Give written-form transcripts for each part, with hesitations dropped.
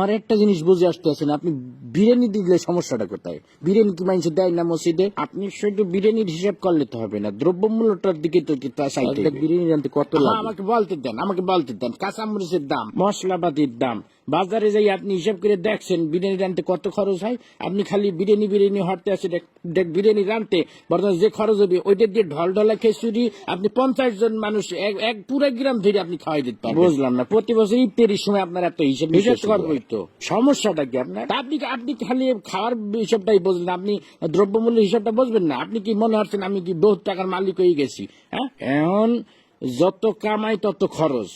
আর একটা জিনিস বুঝে আসতেছেন, আপনি বিরিয়ানি দিলে সমস্যাটা কোথায়? বিরিয়ানি কি মানুষ দেয় না মসজিদে? আপনি শুধু বিরিয়ানির হিসাব করলে তো হবে না, দ্রব্যমূল্যটার দিকে তো চাইতে হবে। বিরিয়ানি আনতে কত লাগে? আমাকে বলতে দেন কাঁচামরিচের দাম, মশলাপাতির দাম, বাজারে যাই আপনি হিসাব করে দেখছেন বিরিয়ানি রানতে কত খরচ হয়। আপনি খালি বিরিয়ানি হরতে আছে বিরিয়ানি রানতে বর্তমানে যে খরচ হবে ওইটা দিয়ে ঢলঢলা খিচুড়ি আপনি 50 জন মানুষ এক পুরো গ্রাম ধরে আপনি খাওয়াই দিতে পারবেন। বুঝলাম না, প্রতি বছর ইফতারির সময় আপনার এত হিসাব করবোই তো, সমস্যাটা কি আপনার? আপনি খালি খাওয়ার হিসাবটাই বুঝলেন, আপনি দ্রব্যমূল্য হিসাবটা বুঝবেন না। আপনি কি মনে হচ্ছেন আমি কি বহুত টাকার মালিক হয়ে গেছি? হ্যাঁ, এখন যত কামাই তত খরচ।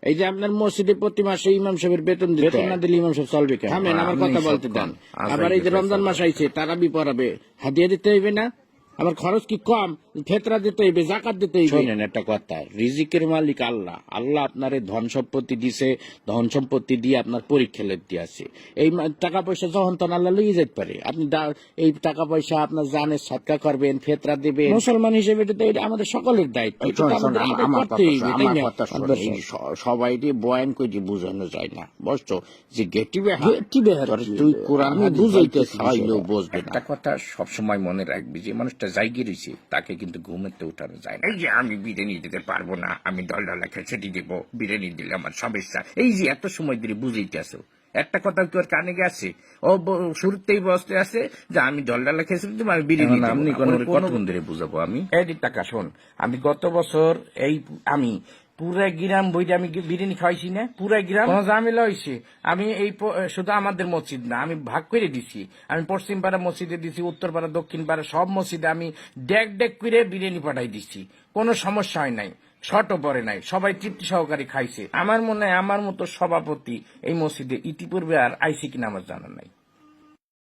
এই যে আপনার মসজিদে প্রতি মাসে ইমাম সাহেবের বেতন না দিলে ইমাম সাহেব চলবে কেন? আমার কথা বলতে দেন। আবার এই যে রমজান মাস আইছে, তারাবি পড়াবে, হাদিয়া দিতে হইবে না? আমার খরচ কি কম? ফেতরা দিতে হইবে, জাকাত দিতে হইবে। শোনেন একটা কথা, রিজিকের মালিক আল্লাহ। আল্লাহ আপনার ধন সম্পত্তি দিছে, ধন সম্পত্তি দিয়ে আপনার পরীক্ষা লেখতে আছে। এই টাকা পয়সা যখন তখন আল্লাহ লইয়ে যেতে পারে। আপনি এই টাকা পয়সা আপনার জানের সৎকা করবেন, ফেতরা দেবেন। মুসলমান হিসেবে এটা আমাদের সকলের দায়িত্ব। সবাই বয়ান করে বোঝানো যায় না, বুঝছো? যে গেটি তুই কোরআন বুঝাইতে চাইলেও বুঝবে না। একটা কথা সবসময় মনে রাখবি, যে মানুষটা জায়গা রয়েছে তাকে কিন্তু ঘুমেতে উঠানো যায় না। এই যে আমি বিরিয়ানি দিতে পারবো না, আমি ডলডলা খেচেটি দেবো, বিরিয়ানি দিলে আমার সমস্যা, এই যে এত সময় ধরে বুঝাইতে আসো, একটা কথা তোর কানে গেছে? ও শুরুতেই বসতে আছে যে আমি ডলডলা খেচেটি দেবো, আমি বিরিয়ানি কতক্ষণ ধরে বুঝাবো আমি? এই টাকা শোন, আমি গত বছর আমি পুরা গ্রাম বইটা আমি বিরিয়ানি খাওয়াইছি না, পুরা গ্রাম কোনো ঝামেলা হয়েছে। আমি শুধু আমাদের মসজিদ না, আমি ভাগ করে দিছি। আমি পশ্চিম পাড়া মসজিদে দিছি, উত্তর পাড়া, দক্ষিণ পাড়া সব মসজিদে আমি ডেক করে বিরিয়ানি পাঠাই দিচ্ছি। কোনো সমস্যা হয় নাই, শর্টও পরে নাই, সবাই তৃপ্তি সহকারে খাইছে। আমার মনে হয় আমার মতো সভাপতি এই মসজিদে ইতিপূর্বে আর আইসি কিনা আমার জানা নাই।